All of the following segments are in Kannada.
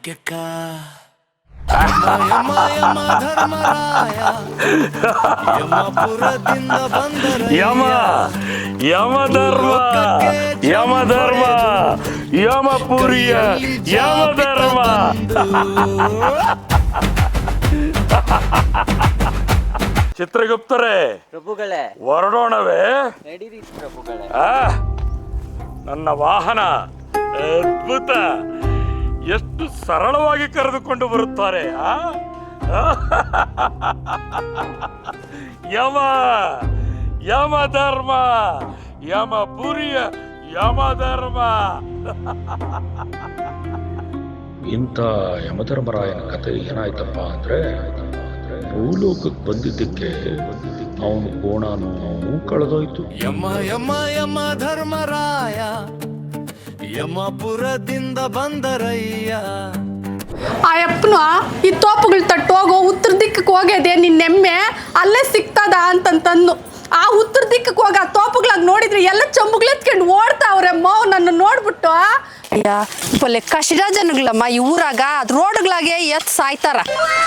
ಭಾಗ್ಯಕ್ಕ ಯಮ ಯಮ ಧರ್ಮರಾಯ ಯಮಪುರದಿಂದ ಬಂದರ ಯಮ ಯಮ ಧರ್ಮ ಯಮ ಧರ್ಮ ಯಮಪುರಿಯ ಯಮ ಧರ್ಮ. ಚಿತ್ರಗುಪ್ತರೇ ಪ್ರಭುಗಳೇ ಹೊರಡೋಣವೇ? ನಡೀರಿ ಪ್ರಭುಗಳೇ. ನನ್ನ ವಾಹನ ಅದ್ಭುತ, ಎಷ್ಟು ಸರಳವಾಗಿ ಕರೆದುಕೊಂಡು ಬರುತ್ತಾರೆ. ಯಮ ಯಮ ಧರ್ಮ ಯಮಪುರಿಯ ಯಮ ಧರ್ಮ. ಇಂಥ ಯಮಧರ್ಮರಾಯನ ಕತೆ ಏನಾಯ್ತಪ್ಪ ಅಂದ್ರೆ, ಭೂಲೋಕಕ್ಕೆ ಬಂದಿದ್ದಕ್ಕೆ ಅವನು ಕೋಣನೂ ಕಳೆದೋಯ್ತು. ಯಮ ಯಮ ಯಮ ಧರ್ಮರಾಯ ಯಮಪುರದಿಂದ ಬಂದರಯ್ಯ. ಆ ಅಪ್ಪನ ಈ ತೋಪುಗಳು ತಟ್ಟು ಹೋಗೋ ಉತ್ತರ ದಿಕ್ಕಕ್ಕೆ ಹೋಗ್ಯದೆ ನಿನ್ನೆಮ್ಮೆ ಅಲ್ಲೇ ಸಿಗ್ತದ ಅಂತಂತಂದು ಆ ಉತ್ತರ ದಿಕ್ಕಕ್ಕೆ ಹೋಗ ಆ ತೋಪುಗಳಾಗ ನೋಡಿದ್ರೆ ಎಲ್ಲ ಚಂಬುಗ್ಲೆತ್ಕೊಂಡು ಓಡ್ತಾವ್ರೆ ಮಾವು ನನ್ನ ನೋಡ್ಬಿಟ್ಟು. ಅಯ್ಯ ಬಲ್ಲೆ ಕಷ್ಟ ಜನಗಳಮ್ಮ ಈ ಊರಾಗ ಅದ್ ರೋಡ್ಗಳಾಗೆ ಎತ್ ಸಾಯ್ತಾರ.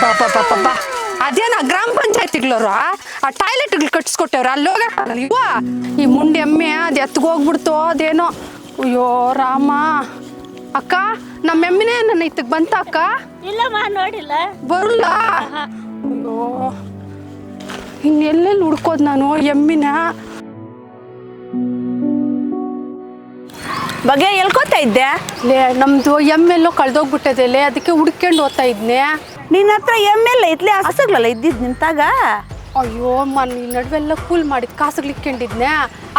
ಪಾಪ ಪಾಪ ಬಾ ಅದೇನ ಗ್ರಾಮ ಪಂಚಾಯತಿಗಳವ್ರು ಆ ಟಾಯ್ಲೆಟ್ಗಳು ಕಟ್ಸ್ಕೊಟ್ಟವ್ರ ಅಲ್ಲಿ ಹೋಗಲ್ಲ ಇವ ಈ ಮುಂಡೆ ಎಮ್ಮೆ ಅದು ಎತ್ಗೆ ಹೋಗ್ಬಿಡ್ತು ಅದೇನೋ. ಅಯ್ಯೋ ರಾಮ. ಅಕ್ಕ ನಮ್ಮ ಎಮ್ಮಿನೇ ನನ್ನ ಇತ್ತಕ್ಕೆ ಬಂತ ಅಕ್ಕ? ಇಲ್ಲಮ್ಮ ನೋಡಿಲ್ಲ. ಬರಲ್ಲ. ಅಯ್ಯೋ ಇನ್ನೆಲ್ಲೆಲ್ಲಿ ಹುಡ್ಕೋದು ನಾನು ಎಮ್ಮಿನ? ಬಗ್ಗೆ ಎಲ್ಕೋತಾ ಇದ್ದೆ? ಲೇ ನಮ್ದು ಎಮ್ಮೆಲ್ಲೋ ಕಳ್ದೋಗ್ಬಿಟ್ಟದೆ ಲೇ, ಅದಕ್ಕೆ ಹುಡ್ಕೊಂಡು ಹೋಗ್ತಾ ಇದ್ನೆ. ನಿನ್ನ ಹತ್ರ ಎಮ್ಮೆಲ್ಲ ಇತ್ಲಿ ಹಸಗ್ಲಲ್ಲ ಇದ್ದಿದ್ ನಿಂತಾಗ? ಅಯ್ಯೋ ಈ ನಡುವೆಲ್ಲ ಕೂಲ್ ಮಾಡಿ ಕಾಸುಗಳು ಇಕ್ಕೊಂಡಿದ್ನೆ,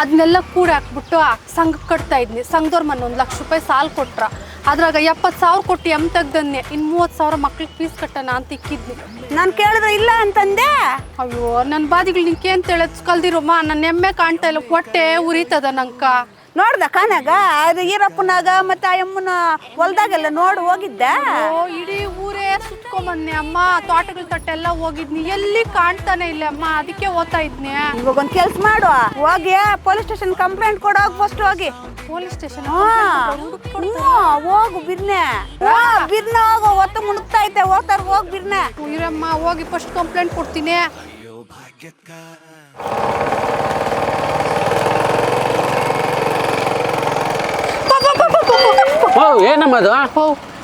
ಅದನ್ನೆಲ್ಲ ಕೂಡ ಹಾಕ್ಬಿಟ್ಟು ಸಂಘಕ್ಕೆ ಕಟ್ತಾ ಇದ್ನಿ. ಸಂಘದವ್ರ ಮೊನ್ನೆ 1 ಲಕ್ಷ ರೂಪಾಯಿ ಸಾಲ ಕೊಟ್ರ, ಅದ್ರಾಗ 70,000 ಕೊಟ್ಟು ಎಮ್ ತೆಗ್ದನ್ನೆ. ಇನ್ನು 30,000 ಮಕ್ಳಿಗೆ ಫೀಸ್ ಕಟ್ಟೋಣ ಅಂತ ಇಕ್ಕಿದ್ನಿ. ನಾನು ಕೇಳಿದ್ರೆ ಇಲ್ಲ ಅಂತಂದೆ. ಅಯ್ಯೋ ನನ್ನ ಬಾದಿಗಳು ನಿಂಕೇನ್ ತಿಳಿದ್ ಕಲ್ದಿರಮ್ಮ, ನನ್ನ ಎಮ್ಮೆ ಕಾಣ್ತಾ ಇಲ್ಲ, ಹೊಟ್ಟೆ ಉರಿತದ ನಂಕ. ನೋಡ್ದ ಕಾನಾಗ ಅದು ಈರಪ್ಪನಾಗ ಮತ್ತೆ ಆ ಅಮ್ಮನ ಹೊಲ್ದಾಗೆಲ್ಲ ನೋಡಿ ಹೋಗಿದ್ದೆ. ಇಡೀ ಊರೇ ಸುತ್ಕೊಂಬಂದ್ನಿ ಅಮ್ಮ, ತೋಟಗಳ ತಟ್ಟೆಲ್ಲ ಹೋಗಿದ್ನಿ, ಎಲ್ಲಿ ಕಾಣ್ತಾನೆ ಇಲ್ಲ ಅಮ್ಮ, ಅದಕ್ಕೆ ಓದ್ತಾ ಇದ್ನಿ. ಇವಾಗ ಒಂದ್ ಕೆಲ್ಸ ಮಾಡು, ಹೋಗಿ ಪೊಲೀಸ್ ಸ್ಟೇಷನ್ ಕಂಪ್ಲೇಂಟ್ ಕೊಡೋಗಿ ಫಸ್ಟ್ ಹೋಗಿ. Police station? ಹೋಗು ಬಿರ್ನೆ ಬಿರ್ನೆ ಹೋಗು, ಒತ್ತು ಮುಣುಕ್ತಾ ಐತೆ, ಹೋಗ್ತಾರ ಹೋಗಿ ಬಿರ್ನೆ. ಇರಮ್ಮ ಹೋಗಿ ಫಸ್ಟ್ ಕಂಪ್ಲೇಂಟ್ ಕೊಡ್ತೀನಿ. ಏನಮ್ಮದು?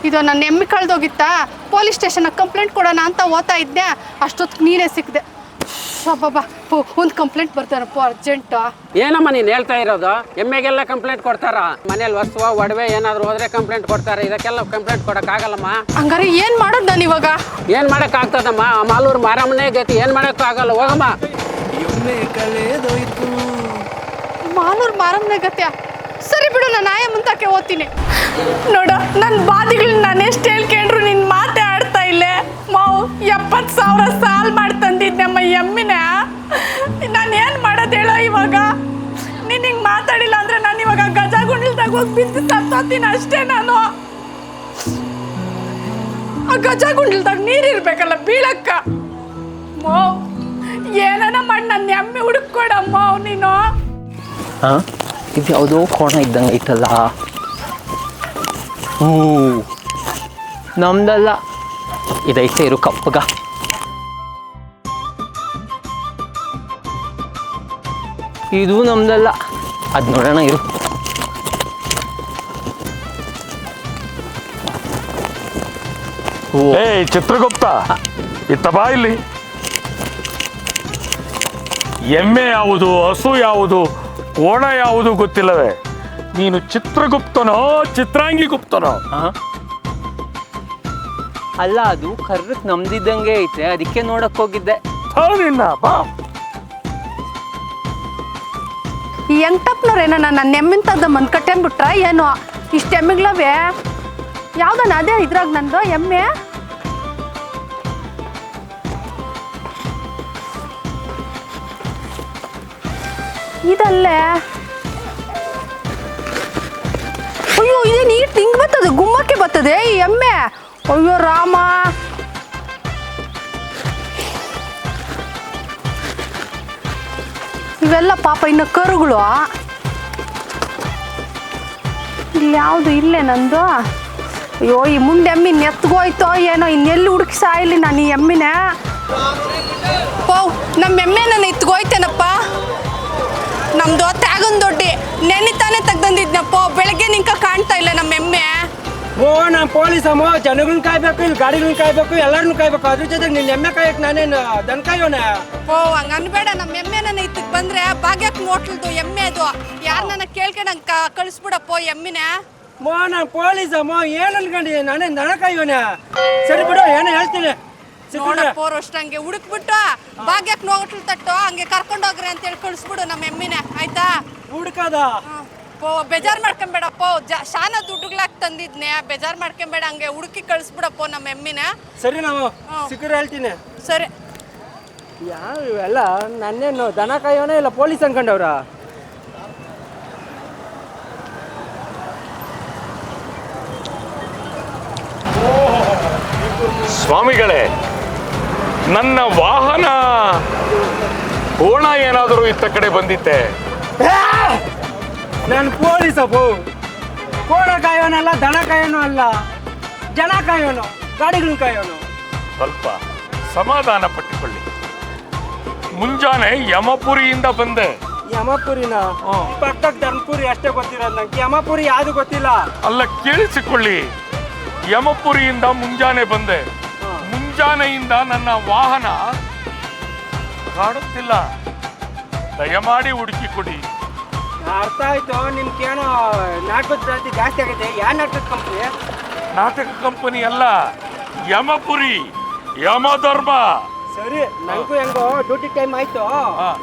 ಇದು ನನ್ನ ಎಮ್ಮೆ ಕಳ್ದೋಗಿತ್ತಾ, ಪೊಲೀಸ್ ಸ್ಟೇಷನ್ ಕಂಪ್ಲೇಂಟ್ ಕೊಡೋಣ ಅಂತ ಓದ್ತಾ ಇದ್ದೆ, ಅಷ್ಟೊತ್ತಿಗೆ ನೀನೇ ಸಿಕ್ದೆ. ಬಾಬಾ ಒಂದು ಕಂಪ್ಲೇಂಟ್ ಬರ್ತಾರಪ್ಪ ಅರ್ಜೆಂಟ್. ಏನಮ್ಮ ನೀನು ಹೇಳ್ತಾ ಇರೋದು? ಎಮ್ಮೆಗೆಲ್ಲ ಕಂಪ್ಲೇಂಟ್ ಕೊಡ್ತಾರ? ಮನೇಲಿ ವಸ್ತು ಒಡವೆ ಏನಾದ್ರು ಹೋದ್ರೆ ಕಂಪ್ಲೇಂಟ್ ಕೊಡ್ತಾರೆ, ಇದಕ್ಕೆಲ್ಲ ಕಂಪ್ಲೇಂಟ್ ಕೊಡಕ್ಕಾಗಲ್ಲಮ್ಮ. ಹಂಗಾರೆ ಏನ್ ಮಾಡೋದು ನಾನು ಇವಾಗ? ಏನ್ ಮಾಡಕ್ ಆಗ್ತದಮ್ಮ, ಮಾಲೂರು ಮಾರಮ್ಮನೇ ಗತಿ, ಏನ್ ಮಾಡಕ್ ಆಗಲ್ಲ, ಹೋಗಮ್ಮ. ಮಾಲೂರು ಮಾರಮ್ಮನ ಗತ್ಯ? ಸರಿ ಬಿಡು, ನಾನು ಆಯ ಮುಂತಕ್ಕೆ ಓದ್ತೀನಿ. ನೋಡ ನನ್ನ ಬಾದಿಗಳು ನಾನು ಎಷ್ಟು ಹೇಳ್ಕೊಂಡ್ರು ನಿನ್ನ ಮಾತೇ ಆಡ್ತಾ ಇಲ್ಲೇ. ಮಾವು 70,000 ಸಾಲ ಮಾಡಿ ತಂದಿದ್ದೆಮ್ಮ ಎಮ್ಮಿನ, ನಾನು ಏನು ಮಾಡೋದು ಹೇಳೋ ಇವಾಗ? ನೀನು ಹಿಂಗೆ ಮಾತಾಡಿಲ್ಲ ಅಂದ್ರೆ ನಾನು ಇವಾಗ ಗಜಗುಂಡಲ್ದಾಗ ಹೋಗಿ ಬಿದ್ದು ಸತ್ತೋತೀನಿ ಅಷ್ಟೇ. ನಾನು ಆ ಗಜಗುಂಡಲ್ದಾಗ ನೀರಿರ್ಬೇಕಲ್ಲ ಬೀಳಕ್ಕ. ಮಾವು ಏನಾನ ಮಾಡಿ ನನ್ನ ಎಮ್ಮೆ ಹುಡುಕೊಡಮ್ಮ ನೀನು. ಇದು ಯಾವುದೋ ಕೋಣ ಇದ್ದಂಗೆ ಐತಲ್ಲ. ನಮ್ದಲ್ಲ, ಇದೈತೆ ಇರು ಕಪ್ಪಗ. ಇದು ನಮ್ದಲ್ಲ, ಅದು ನೋಡೋಣ ಇರು. ಚಿತ್ರಗುಪ್ತ ಇತ್ತ ಬಾ ಇಲ್ಲಿ. ಎಮ್ಮೆ ಯಾವುದು, ಹಸು ಯಾವುದು, ಕೋಣ ಯಾವುದು ಗೊತ್ತಿಲ್ಲವೇ? ನೀನು ಚಿತ್ರಗುಪ್ತನೋ ಚಿತ್ರಾಂಗಿ ಗುಪ್ತನೋ? ಅಲ್ಲ, ಅದು ಕರ್ರಕ್ಕೆ ನಮ್ದಿದ್ದಂಗೆ ಐತೆ, ಅದಕ್ಕೆ ನೋಡಕ್ ಹೋಗಿದ್ದೆ. ನಿನ್ನ ಬಾ. ಈ ಎಂಟಪ್ಪನವ್ರೇನ ನನ್ನ ಎಮ್ಮಿಂತದ ಮನ್ ಕಟ್ಟೆಂಬಿಟ್ರ ಏನೋ? ಇಷ್ಟು ಎಮ್ಮೆಗಳವೆ ಯಾವ್ದನ ಅದೇ ಇದ್ರಾಗ ನಂದು ಎಮ್ಮೆ? ಇದಲ್ಲೇ. ಅಯ್ಯೋ ಇದೇ ನೀಟ್ ಹಿಂಗ್ ಬರ್ತದೆ, ಗುಮ್ಮಕ್ಕೆ ಬರ್ತದೆ ಈ ಎಮ್ಮೆ. ಅಯ್ಯೋ ರಾಮ. ಇವೆಲ್ಲ ಪಾಪ ಇನ್ನು ಕರುಗಳು. ಇಲ್ಲಿ ಯಾವುದು ಇಲ್ಲೇ ನಂದು? ಅಯ್ಯೋ ಈ ಮುಂದೆ ಎಮ್ಮಿ ನೆತ್ಗೋಯ್ತೋ ಏನೋ ಇನ್ನೆಲ್ಲಿ ಹುಡುಕಿ ಸಾಯಿಲಿ ನಾನು ಈ ಎಮ್ಮಿನ. ಪೋ ನಮ್ಮ ಎಮ್ಮೆ ನಾನು ಎತ್ಗೋಯ್ತೇನಪ್ಪ. ನಮ್ದು ತ್ಯಾಗನ್ ದೊಡ್ಡಿ ನೆನ್ನಿತಾನೆ ತೆಗ್ದಂದಿದ್ನಪ್ಪ. ಬೆಳಗ್ಗೆ ನಿಂಕ ಕಾಣ್ತಾ ಇಲ್ಲ ನಮ್ಮ ಎಮ್ಮೆ. ಓ ನಮ್ಮ ಪೊಲೀಸ್ ಅಮ್ಮ ಜನಗಳನ್ನ ಕಾಯ್ಬೇಕು, ಇಲ್ಲಿ ಗಾಡಿಗಳನ್ನ ಕಾಯ್ಬೇಕು, ಎಲ್ಲರನ್ನೂ ಕಾಯ್ಬೇಕು. ಅದ್ರ ಜೊತೆಗೆ ನಿನ್ನ ಎಮ್ಮೆ ಕಾಯಕ್ ನಾನೇನು ದನ ಕಾಯೋಣ? ಓ ಹಂಗ ಅನ್ಬೇಡ. ನಮ್ಮ ಎಮ್ಮೆ ನನ್ನ ಇತ್ತಕ್ಕೆ ಬಂದ್ರೆ ಭಾಗ್ಯಕ್ಕೆ ನೋಟ್ಲದು ಎಮ್ಮೆ ಅದು. ಯಾರು ನನ್ನ ಕೇಳ್ಕೊಂಡಂಗ ಕಳಿಸ್ಬಿಡಪ್ಪ ಎಮ್ಮಿನ. ಮೋ ನಮ್ಮ ಪೊಲೀಸ್ ಅಮ್ಮ ಏನು ಅನ್ಕೊಂಡಿ ನಾನೇನು ದನ ಕಾಯೋಣ? ಸರಿ ಬಿಡು, ಏನೋ ಹೇಳ್ತೀನಿ. ನೋಡಪ್ಪ ಅವ್ರು ಅಷ್ಟಂಗೆ ಹುಡುಕ್ಬಿಟ್ಟು ಭಾಗ್ಯಕ್ಕೆ ನೋಟ್ಲು ತಟ್ಟು ಹಂಗೆ ಕರ್ಕೊಂಡೋಗ್ರಿ ಅಂತೇಳಿ ಕಳಿಸ್ಬಿಡು ನಮ್ಮ ಎಮ್ಮಿನ, ಆಯ್ತಾ? ಹುಡ್ಕದ ಪೋ ಬೇಜಾರು ಮಾಡ್ಕೊಂಬೇಡಪ್ಪ. ಶಾನ ದುಡ್ಡುಗಳಾಕ್ ತಂದಿದ್ನೆ, ಬೇಜಾರು ಮಾಡ್ಕೊಂಬೇಡ. ಹಂಗೆ ಹುಡುಕಿ ಕಳಿಸ್ಬಿಡಪ್ಪ ನಮ್ಮ ಎಮ್ಮಿನ. ಸರಿ, ನಾವು ಸಿಕ್ಕರೆ ಹೇಳ್ತೀನಿ. ಸರಿ. ಯಾವ ಇವೆಲ್ಲ ನನ್ನೇನು ದನ ಕಾಯೋಣ ಇಲ್ಲ ಪೊಲೀಸ್ ಅನ್ಕೊಂಡವ್ರ? ಸ್ವಾಮಿಗಳೇ, ನನ್ನ ವಾಹನ ಕೋಣ ಏನಾದರೂ ಇತ್ತ ಕಡೆ ಬಂದಿತ್ತೆ? ನಾನು ಪೊಲೀಸ್ ಅಪ್ಪು. ಕೋಣ ಕಾಯೋನಲ್ಲ, ದನ ಕಾಯೋನು ಅಲ್ಲ, ಜನ ಕಾಯೋನು, ಗಾಡಿಗಳನ್ನ ಕಾಯೋನು. ಸ್ವಲ್ಪ ಸಮಾಧಾನ ಪಟ್ಟುಕೊಳ್ಳಿ. ಮುಂಜಾನೆ ಯಮಪುರಿಯಿಂದ ಬಂದೆ. ಯಮಪುರಿನ ಪಕ್ಕಕ್ಕೆ ಧರ್ಮಪುರಿ ಅಷ್ಟೇ ಗೊತ್ತಿರೋದು ನಂಗೆ. ಯಮಪುರಿ ಯಾವುದು ಗೊತ್ತಿಲ್ಲ. ಅಲ್ಲ, ಕೇಳಿಸಿಕೊಳ್ಳಿ. ಯಮಪುರಿಯಿಂದ ಮುಂಜಾನೆ ಬಂದೆ. ಮುಂಜಾನೆಯಿಂದ ನನ್ನ ವಾಹನ ಕಾಡುತ್ತಿಲ್ಲ. ದಯಮಾಡಿ ಹುಡುಕಿ ಕೊಡಿ. ಅರ್ಥ ಆಯ್ತು. ನಿಮ್ಗೇನೋ ನಾಟಕದ ಜಾತಿ ಜಾಸ್ತಿ ಆಗುತ್ತೆ. ಯಾವ ನಾಟಕದ ಕಂಪ್ನಿ? ನಾಟಕ ಕಂಪನಿ ಅಲ್ಲ, ಯಮಪುರಿ, ಯಮಧರ್ಮ. ಸರಿ, ನನಗೂ ಹೆಂಗೋ ಡ್ಯೂಟಿ ಟೈಮ್ ಆಯ್ತು.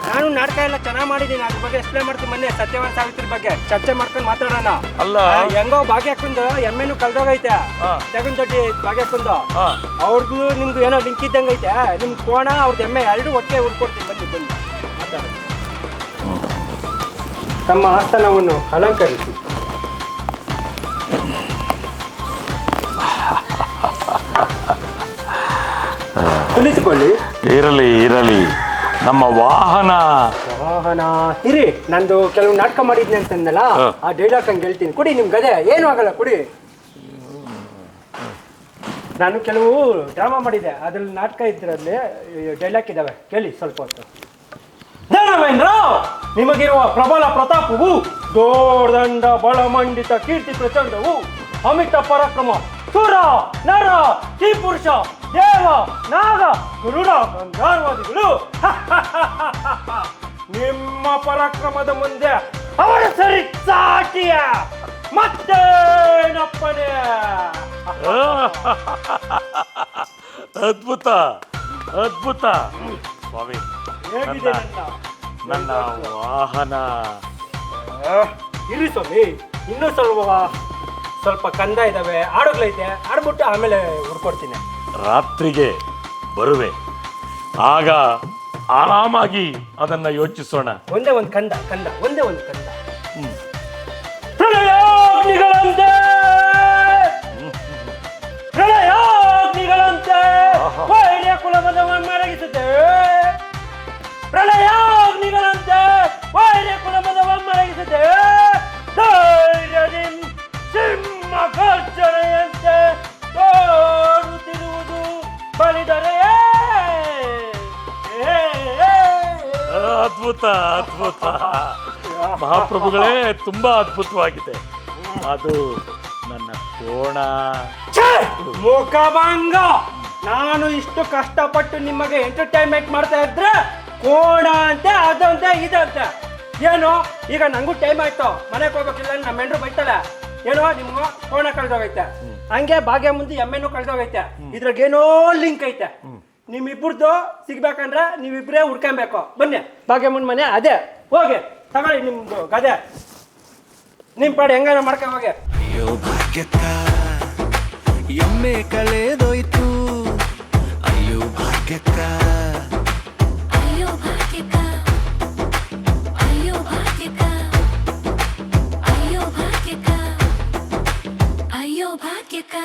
ನಾನು ನಾಟಕ ಎಲ್ಲ ಚೆನ್ನಾಗಿ ಮಾಡಿದ್ದೀನಿ. ಅದ್ರ ಬಗ್ಗೆ ಎಕ್ಸ್ಪ್ಲೇನ್ ಮಾಡ್ತೀನಿ. ಮೊನ್ನೆ ಸತ್ಯವಾನ್ ಸಾವಿತ್ರಿ ಬಗ್ಗೆ ಚರ್ಚೆ ಮಾಡ್ಕೊಂಡು ಮಾತಾಡೋಣ. ಅಲ್ಲ, ಹೆಂಗೋ ಭಾಗ್ಯಕ್ಕಂದು ಎಮ್ಮೆನು ಕಳ್ದೋಗೈತೆ. ತಗೊಂಡ್ ದೊಡ್ಡಿ ಭಾಗ್ಯಕ್ಕಂದು ಅವ್ರದ್ದು ನಿಮ್ದು ಏನೋ ಲಿಂಕ್ ಇದ್ದಂಗೆ ಐತೆ. ನಿಮ್ ಕೋಣ ಅವ್ರದ್ದು ಎಮ್ಮೆ ಎರಡು ಒಟ್ಟಿಗೆ ಹುಡ್ಕೊಡ್ತೀನಿ. ಬನ್ನಿ ಬನ್ನಿ ಮಾತಾಡ. ತಮ್ಮ ಆಸ್ಥಾನವನ್ನು ಅಲಂಕರಿಸಿ. ಕುಳಿತುಕೊಳ್ಳಿ. ಇರಲಿ ಇರಲಿ. ನಮ್ಮ ವಾಹನ ಇರಿ, ನಂದು ಕೆಲವು ನಾಟಕ ಮಾಡಿದ್ನಿ ಅಂತಂದಲ್ಲ, ಆ ಡೈಲಾಗ್ ಹಂಗೆ ಹೇಳ್ತೀನಿ. ಕುಡಿ, ನಿಮ್ ಗದೆ ಏನು ಆಗಲ್ಲ, ಕುಡಿ. ನಾನು ಕೆಲವು ಡ್ರಾಮಾ ಮಾಡಿದ್ದೆ, ಅದ್ರಲ್ಲಿ ನಾಟಕ ಇದ್ರಲ್ಲಿ ಡೈಲಾಗ್ ಇದಾವೆ, ಕೇಳಿ ಸ್ವಲ್ಪ ಹೊತ್ತು. ನಿಮಗಿರುವ ಪ್ರಬಲ ಪ್ರತಾಪವು, ದೋರ್ದಂಡ ಬಲಮಂಡಿತ ಕೀರ್ತಿ ಪ್ರಚಂಡವು, ಅಮಿತ ಪರಾಕ್ರಮ, ಸುರ ನರ ಕಿಪುರುಷ ದೇವ ನಾಗ ಗರುಡ ಗಂಧರ್ವಾದಿಗಳು ನಿಮ್ಮ ಪರಾಕ್ರಮದ ಮುಂದೆ ಅವರ ಸರಿ ಸಾಟಿಯ ಮತ್ತೇನಪ್ಪನೇ. ಅದ್ಭುತ ಅದ್ಭುತ ಸ್ವಾಮಿ. ಹೇಗಿದೆ ನನ್ನ ವಾಹನ? ಇರಿ ಸ್ವಾಮಿ, ಇನ್ನೂ ಸ್ವಲ್ಪ ಕಂದ ಇದಾವೆ, ಹಾಡುಗಳೈತೆ, ಆಡ್ಬಿಟ್ಟು ಆಮೇಲೆ ಹುಡ್ಕೊಡ್ತೀನಿ. ರಾತ್ರಿಗೆ ಬರುವೆ, ಆಗ ಆರಾಮಾಗಿ ಅದನ್ನ ಯೋಚಿಸೋಣ. ಒಂದೇ ಒಂದು ಕಂದ ಒಂದೇ ಒಂದು ಕಂದ. ಪ್ರಳಯಾಗ್ನಿಗಳಂತೆ ವೈರ್ಯ ಕುಲಮದವನ್ನು ಮರಗಿಸುತ್ತೆ. ಪ್ರಳಯಾಗ್ನಿಗಳಂತೆ ವೈರ್ಯ ಕುಲಮದವನ್ನು ಮರಗಿಸುತ್ತೆ. ಧೈರ್ಯದಿ ಸಿಂಹ ಗರ್ಜನೆಯಂತೆ ತೋರುತ್ತಿರುವುದು ಬಲಿದರೆಯೇ. ಅದ್ಭುತ ಅದ್ಭುತ ಮಹಾಪ್ರಭುಗಳೇ, ತುಂಬಾ ಅದ್ಭುತವಾಗಿದೆ. ಅದು ನನ್ನ ಕೋಣ. ಮುಖಭಂಗ. ನಾನು ಇಷ್ಟು ಕಷ್ಟಪಟ್ಟು ನಿಮಗೆ ಎಂಟರ್ಟೈನ್ಮೆಂಟ್ ಮಾಡ್ತಾ ಇದ್ರೆ ಕೋಣ ಅಂತೆ, ಅದಂತೆ ಇದಂತೆ. ಏನು ಈಗ ನಂಗೂ ಟೈಮ್ ಆಯ್ತು, ಮನೆಗೆ ಹೋಗ್ಬೇಕಿಲ್ಲ, ನಮ್ಮ ಮೆಂಡ್ರು ಬೈತಾಳೆ. ಏನೋ ನಿಮ್ಗೆ ಕೋಣ ಕಳ್ದೋಗೈತೆ, ಹಂಗೆ ಭಾಗ್ಯ ಮುಂದೆ ಎಮ್ಮೆನೂ ಕಳ್ದೋಗೈತೆ. ಇದ್ರಾಗೇನೋ ಲಿಂಕ್ ಐತೆ. ನಿಮ್ಮಿಬ್ಬರದು ಸಿಗ್ಬೇಕಂದ್ರೆ ನೀವಿಬ್ಬರೇ ಹುಡ್ಕೊಬೇಕು. ಬನ್ನಿ ಭಾಗ್ಯಮ್ಮನ ಮನೆ ಅದೇ, ಹೋಗಿ ತಗೊಳ್ಳಿ ನಿಮ್ದು ಗದೆ. ನಿಮ್ಮ ಪಾಡು ಹೆಂಗಾರ ಮಾಡ್ಕೊಂಡು ಹೋಗಿ. ಅಯ್ಯೋ ಭಾಗ್ಯಕ್ಕ ಎಮ್ಮೆ ಕಳೆದೋಯ್ತು. ಅಯ್ಯೋ ಭಾಗ್ಯಕ್ಕ, ಅಯ್ಯೋ ಭಾಗ್ಯಕ್ಕ, ಅಯ್ಯೋ ಭಾಗ್ಯಕ್ಕ, ಅಯ್ಯೋ ಭಾಗ್ಯಕ್ಕ, ಅಯ್ಯೋ ಭಾಗ್ಯಕ್ಕ.